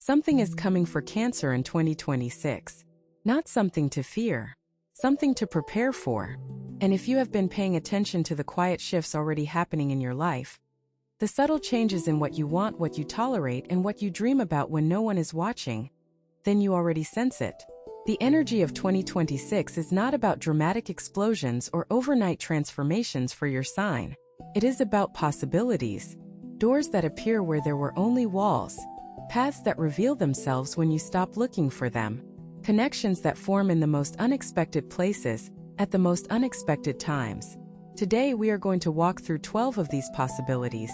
Something is coming for Cancer in 2026. Not something to fear, something to prepare for. And if you have been paying attention to the quiet shifts already happening in your life, the subtle changes in what you want, what you tolerate, and what you dream about when no one is watching, then you already sense it. The energy of 2026 is not about dramatic explosions or overnight transformations for your sign. It is about possibilities, doors that appear where there were only walls, paths that reveal themselves when you stop looking for them, connections that form in the most unexpected places, at the most unexpected times. Today we are going to walk through 12 of these possibilities,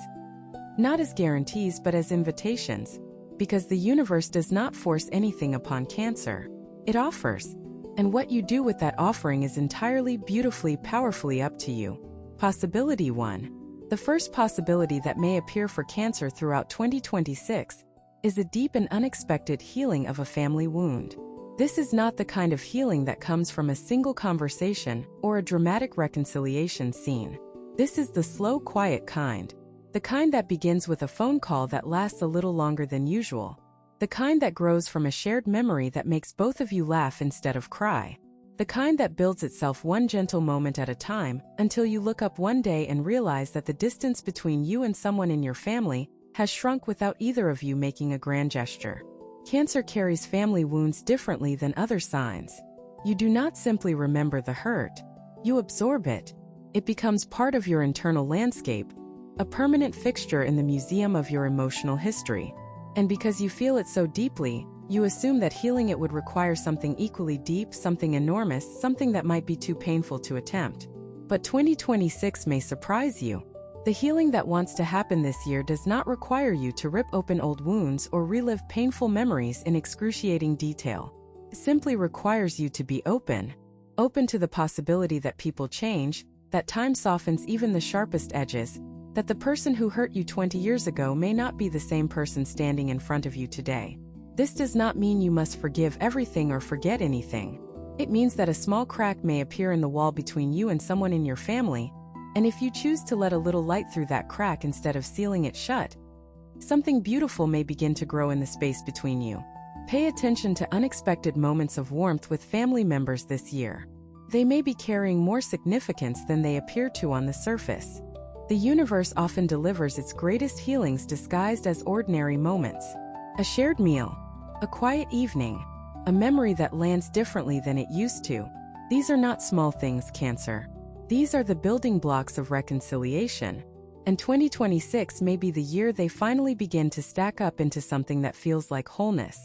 not as guarantees but as invitations, because the universe does not force anything upon Cancer. It offers, and what you do with that offering is entirely, beautifully, powerfully up to you. Possibility 1. The first possibility that may appear for Cancer throughout 2026 is a deep and unexpected healing of a family wound. This is not the kind of healing that comes from a single conversation or a dramatic reconciliation scene. This is the slow, quiet kind. The kind that begins with a phone call that lasts a little longer than usual. The kind that grows from a shared memory that makes both of you laugh instead of cry. The kind that builds itself one gentle moment at a time until you look up one day and realize that the distance between you and someone in your family has shrunk without either of you making a grand gesture. Cancer carries family wounds differently than other signs. You do not simply remember the hurt. You absorb it. It becomes part of your internal landscape, a permanent fixture in the museum of your emotional history. And because you feel it so deeply, you assume that healing it would require something equally deep, something enormous, something that might be too painful to attempt. But 2026 may surprise you. The healing that wants to happen this year does not require you to rip open old wounds or relive painful memories in excruciating detail. It simply requires you to be open to the possibility that people change, that time softens even the sharpest edges, that the person who hurt you 20 years ago may not be the same person standing in front of you today. This does not mean you must forgive everything or forget anything. It means that a small crack may appear in the wall between you and someone in your family, and if you choose to let a little light through that crack instead of sealing it shut, something beautiful may begin to grow in the space between you. Pay attention to unexpected moments of warmth with family members this year. They may be carrying more significance than they appear to on the surface. The universe often delivers its greatest healings disguised as ordinary moments. A shared meal, a quiet evening, a memory that lands differently than it used to. These are not small things, Cancer. These are the building blocks of reconciliation, and 2026 may be the year they finally begin to stack up into something that feels like wholeness.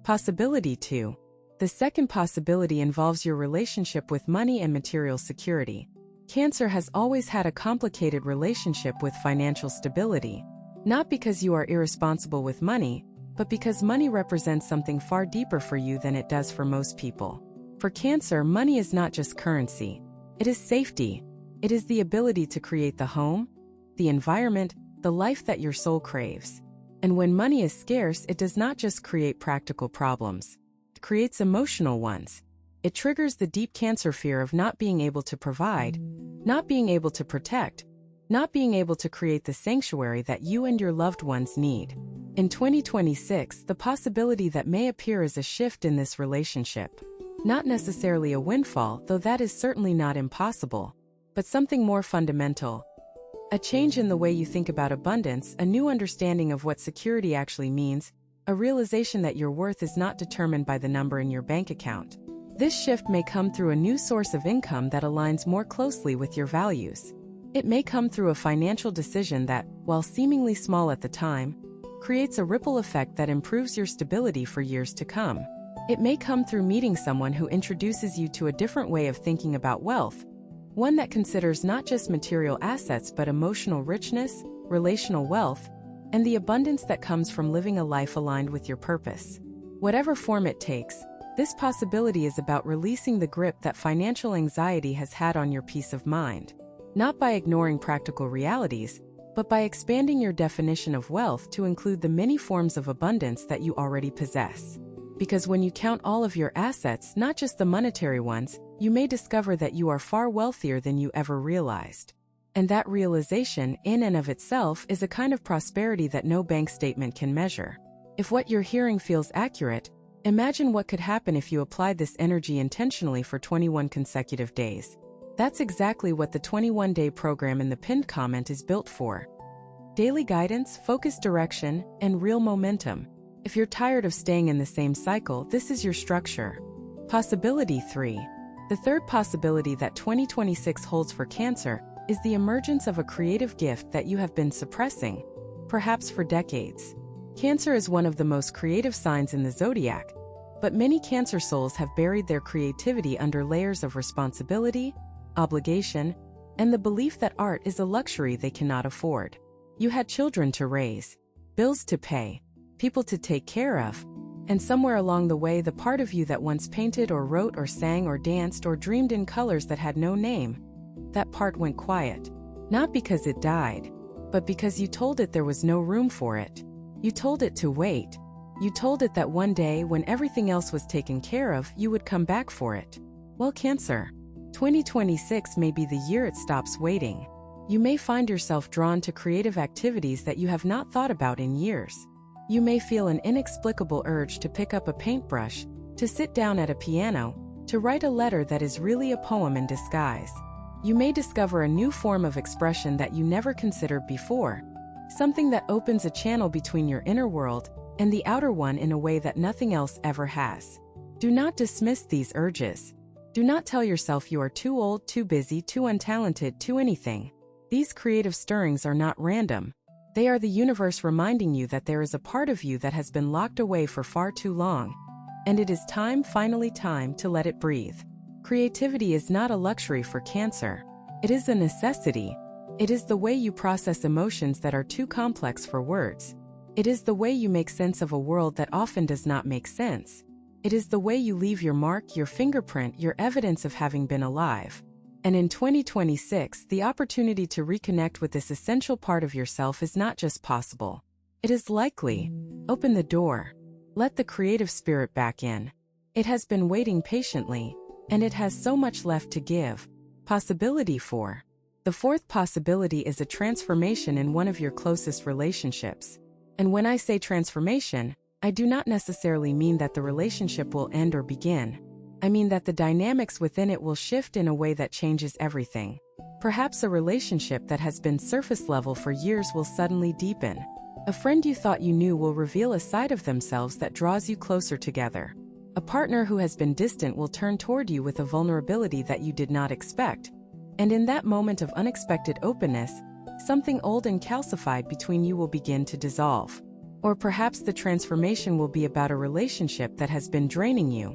Possibility 2. The second possibility involves your relationship with money and material security. Cancer has always had a complicated relationship with financial stability, not because you are irresponsible with money, but because money represents something far deeper for you than it does for most people. For Cancer, money is not just currency. It is safety. It is the ability to create the home, the environment, the life that your soul craves. And when money is scarce, it does not just create practical problems. It creates emotional ones. It triggers the deep Cancer fear of not being able to provide, not being able to protect, not being able to create the sanctuary that you and your loved ones need. In 2026, the possibility that may appear is a shift in this relationship. Not necessarily a windfall, though that is certainly not impossible, but something more fundamental. A change in the way you think about abundance, a new understanding of what security actually means, a realization that your worth is not determined by the number in your bank account. This shift may come through a new source of income that aligns more closely with your values. It may come through a financial decision that, while seemingly small at the time, creates a ripple effect that improves your stability for years to come. It may come through meeting someone who introduces you to a different way of thinking about wealth, one that considers not just material assets but emotional richness, relational wealth, and the abundance that comes from living a life aligned with your purpose. Whatever form it takes, this possibility is about releasing the grip that financial anxiety has had on your peace of mind, not by ignoring practical realities, but by expanding your definition of wealth to include the many forms of abundance that you already possess. Because when you count all of your assets, not just the monetary ones, you may discover that you are far wealthier than you ever realized. And that realization, in and of itself, is a kind of prosperity that no bank statement can measure. If what you're hearing feels accurate, imagine what could happen if you applied this energy intentionally for 21 consecutive days. That's exactly what the 21-day program in the pinned comment is built for. Daily guidance, focused direction, and real momentum. If you're tired of staying in the same cycle, this is your structure. Possibility 3. The third possibility that 2026 holds for Cancer is the emergence of a creative gift that you have been suppressing, perhaps for decades. Cancer is one of the most creative signs in the zodiac, but many Cancer souls have buried their creativity under layers of responsibility, obligation, and the belief that art is a luxury they cannot afford. You had children to raise, bills to pay, people to take care of, and somewhere along the way the part of you that once painted or wrote or sang or danced or dreamed in colors that had no name, that part went quiet. Not because it died, but because you told it there was no room for it. You told it to wait. You told it that one day, when everything else was taken care of, you would come back for it. Well, Cancer, 2026 may be the year it stops waiting. You may find yourself drawn to creative activities that you have not thought about in years. You may feel an inexplicable urge to pick up a paintbrush, to sit down at a piano, to write a letter that is really a poem in disguise. You may discover a new form of expression that you never considered before, something that opens a channel between your inner world and the outer one in a way that nothing else ever has. Do not dismiss these urges. Do not tell yourself you are too old, too busy, too untalented, too anything. These creative stirrings are not random. They are the universe reminding you that there is a part of you that has been locked away for far too long, and it is time, finally time, to let it breathe. Creativity is not a luxury for Cancer. It is a necessity. It is the way you process emotions that are too complex for words. It is the way you make sense of a world that often does not make sense. It is the way you leave your mark, your fingerprint, your evidence of having been alive. And in 2026, the opportunity to reconnect with this essential part of yourself is not just possible. It is likely. Open the door. Let the creative spirit back in. It has been waiting patiently, and it has so much left to give. Possibility 4. The fourth possibility is a transformation in one of your closest relationships. And when I say transformation, I do not necessarily mean that the relationship will end or begin. I mean that the dynamics within it will shift in a way that changes everything. Perhaps a relationship that has been surface level for years will suddenly deepen. A friend you thought you knew will reveal a side of themselves that draws you closer together. A partner who has been distant will turn toward you with a vulnerability that you did not expect. And in that moment of unexpected openness, something old and calcified between you will begin to dissolve. Or perhaps the transformation will be about a relationship that has been draining you,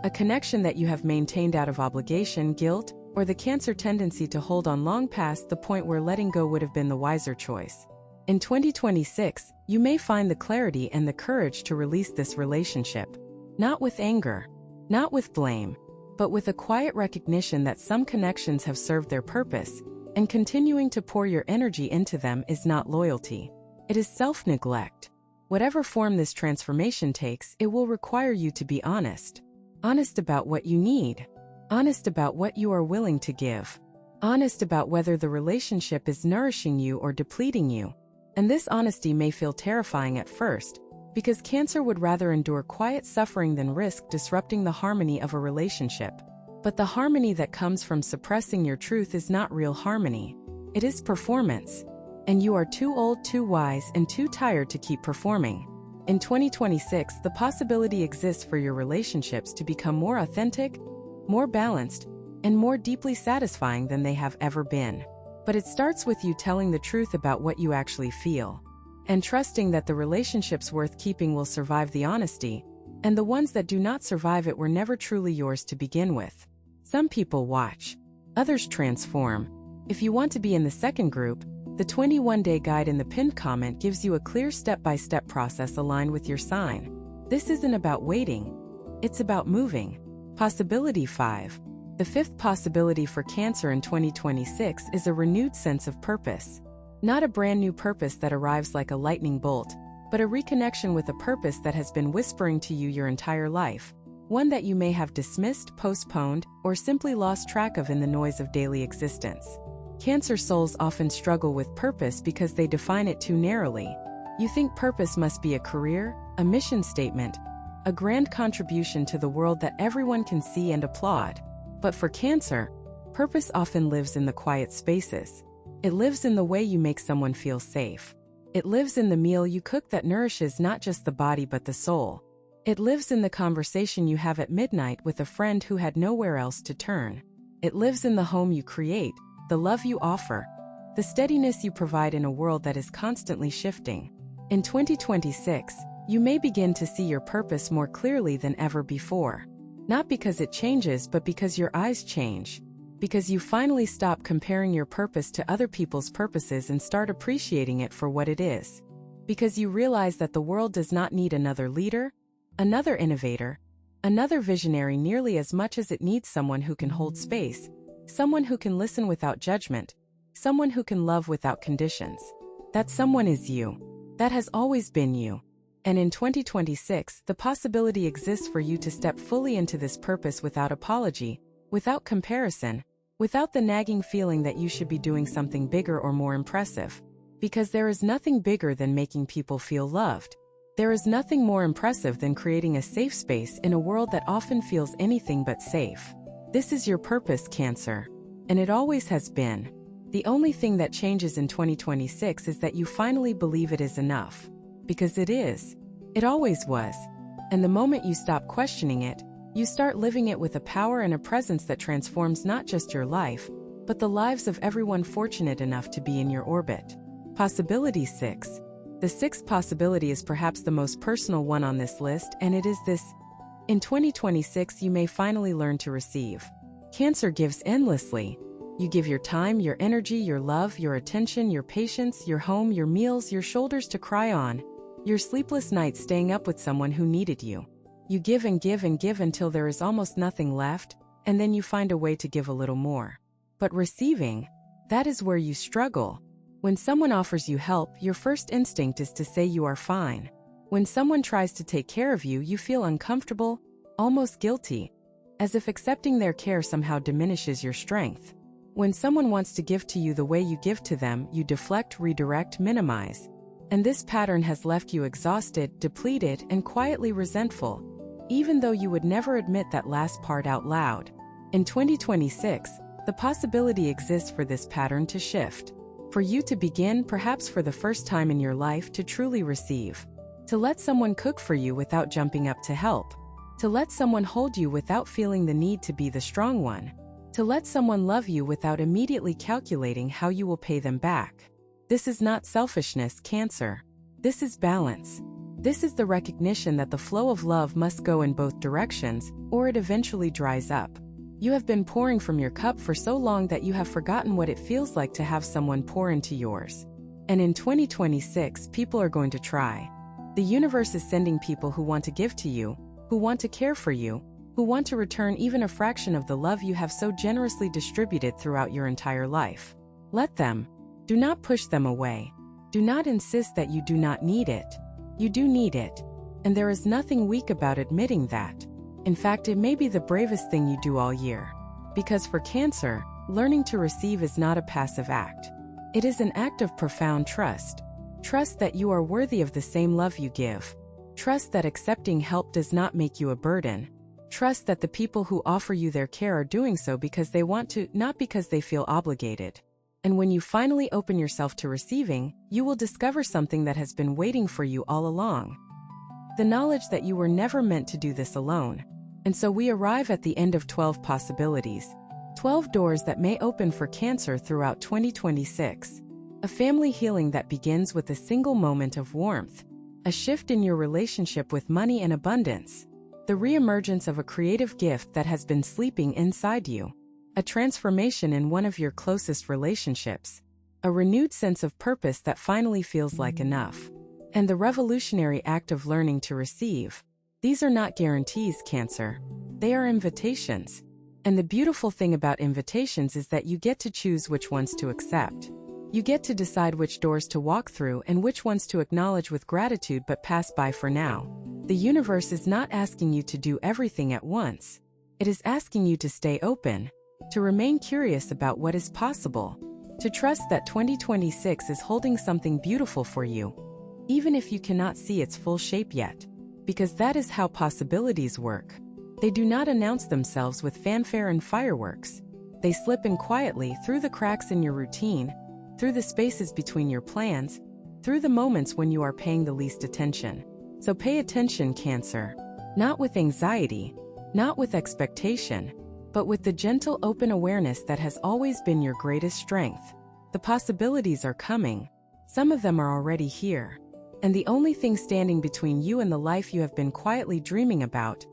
a connection that you have maintained out of obligation, guilt, or the Cancer tendency to hold on long past the point where letting go would have been the wiser choice. In 2026, you may find the clarity and the courage to release this relationship. Not with anger, not with blame, but with a quiet recognition that some connections have served their purpose, and continuing to pour your energy into them is not loyalty. It is self-neglect. Whatever form this transformation takes, it will require you to be honest. Honest about what you need. Honest about what you are willing to give. Honest about whether the relationship is nourishing you or depleting you. And this honesty may feel terrifying at first, because Cancer would rather endure quiet suffering than risk disrupting the harmony of a relationship. But the harmony that comes from suppressing your truth is not real harmony. It is performance. And you are too old, too wise, and too tired to keep performing. In 2026, the possibility exists for your relationships to become more authentic, more balanced, and more deeply satisfying than they have ever been. But it starts with you telling the truth about what you actually feel, and trusting that the relationships worth keeping will survive the honesty, and the ones that do not survive it were never truly yours to begin with. Some people watch, others transform. If you want to be in the second group, the 21-day guide in the pinned comment gives you a clear step-by-step process aligned with your sign. This isn't about waiting, it's about moving. Possibility 5. The fifth possibility for Cancer in 2026 is a renewed sense of purpose. Not a brand new purpose that arrives like a lightning bolt, but a reconnection with a purpose that has been whispering to you your entire life. One that you may have dismissed, postponed, or simply lost track of in the noise of daily existence. Cancer souls often struggle with purpose because they define it too narrowly. You think purpose must be a career, a mission statement, a grand contribution to the world that everyone can see and applaud. But for Cancer, purpose often lives in the quiet spaces. It lives in the way you make someone feel safe. It lives in the meal you cook that nourishes not just the body but the soul. It lives in the conversation you have at midnight with a friend who had nowhere else to turn. It lives in the home you create, the love you offer, the steadiness you provide in a world that is constantly shifting. In 2026, you may begin to see your purpose more clearly than ever before. Not because it changes, but because your eyes change. Because you finally stop comparing your purpose to other people's purposes and start appreciating it for what it is. Because you realize that the world does not need another leader, another innovator, another visionary nearly as much as it needs someone who can hold space, someone who can listen without judgment, someone who can love without conditions. That someone is you. That has always been you. And in 2026, the possibility exists for you to step fully into this purpose without apology, without comparison, without the nagging feeling that you should be doing something bigger or more impressive. Because there is nothing bigger than making people feel loved. There is nothing more impressive than creating a safe space in a world that often feels anything but safe. This is your purpose, Cancer. And it always has been. The only thing that changes in 2026 is that you finally believe it is enough. Because it is. It always was. And the moment you stop questioning it, you start living it with a power and a presence that transforms not just your life, but the lives of everyone fortunate enough to be in your orbit. Possibility 6. The sixth possibility is perhaps the most personal one on this list, and it is this: in 2026, you may finally learn to receive. Cancer gives endlessly. You give your time, your energy, your love, your attention, your patience, your home, your meals, your shoulders to cry on, your sleepless nights staying up with someone who needed you. You give and give and give until there is almost nothing left, and then you find a way to give a little more. But receiving, that is where you struggle. When someone offers you help, your first instinct is to say you are fine. When someone tries to take care of you, you feel uncomfortable, almost guilty, as if accepting their care somehow diminishes your strength. When someone wants to give to you the way you give to them, you deflect, redirect, minimize. And this pattern has left you exhausted, depleted, and quietly resentful, even though you would never admit that last part out loud. In 2026, the possibility exists for this pattern to shift. For you to begin, perhaps for the first time in your life, to truly receive. To let someone cook for you without jumping up to help. To let someone hold you without feeling the need to be the strong one. To let someone love you without immediately calculating how you will pay them back. This is not selfishness, Cancer. This is balance. This is the recognition that the flow of love must go in both directions, or it eventually dries up. You have been pouring from your cup for so long that you have forgotten what it feels like to have someone pour into yours. And in 2026, people are going to try. The universe is sending people who want to give to you, who want to care for you, who want to return even a fraction of the love you have so generously distributed throughout your entire life. Let them. Do not push them away. Do not insist that you do not need it. You do need it. And there is nothing weak about admitting that. In fact, it may be the bravest thing you do all year. Because for Cancer, learning to receive is not a passive act. It is an act of profound trust. Trust that you are worthy of the same love you give. Trust that accepting help does not make you a burden. Trust that the people who offer you their care are doing so because they want to, not because they feel obligated. And when you finally open yourself to receiving, you will discover something that has been waiting for you all along. The knowledge that you were never meant to do this alone. And so we arrive at the end of 12 possibilities. 12 doors that may open for Cancer throughout 2026. A family healing that begins with a single moment of warmth. A shift in your relationship with money and abundance. The reemergence of a creative gift that has been sleeping inside you. A transformation in one of your closest relationships. A renewed sense of purpose that finally feels like enough. And the revolutionary act of learning to receive. These are not guarantees, Cancer. They are invitations. And the beautiful thing about invitations is that you get to choose which ones to accept. You get to decide which doors to walk through and which ones to acknowledge with gratitude but pass by for now. The universe is not asking you to do everything at once. It is asking you to stay open, to remain curious about what is possible, to trust that 2026 is holding something beautiful for you. even if you cannot see its full shape yet, because that is how possibilities work. They do not announce themselves with fanfare and fireworks. They slip in quietly through the cracks in your routine, through the spaces between your plans, through the moments when you are paying the least attention. So pay attention, Cancer. Not with anxiety, not with expectation, but with the gentle, open awareness that has always been your greatest strength. The possibilities are coming. Some of them are already here. And the only thing standing between you and the life you have been quietly dreaming about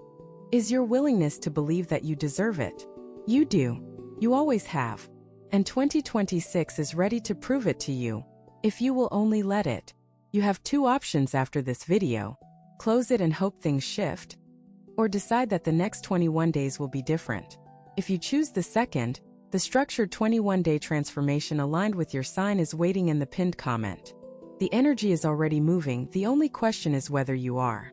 is your willingness to believe that you deserve it. You do. You always have. And 2026 is ready to prove it to you, if you will only let it. You have two options after this video: close it and hope things shift, or decide that the next 21 days will be different. If you choose the second, the structured 21-day transformation aligned with your sign is waiting in the pinned comment. The energy is already moving, the only question is whether you are.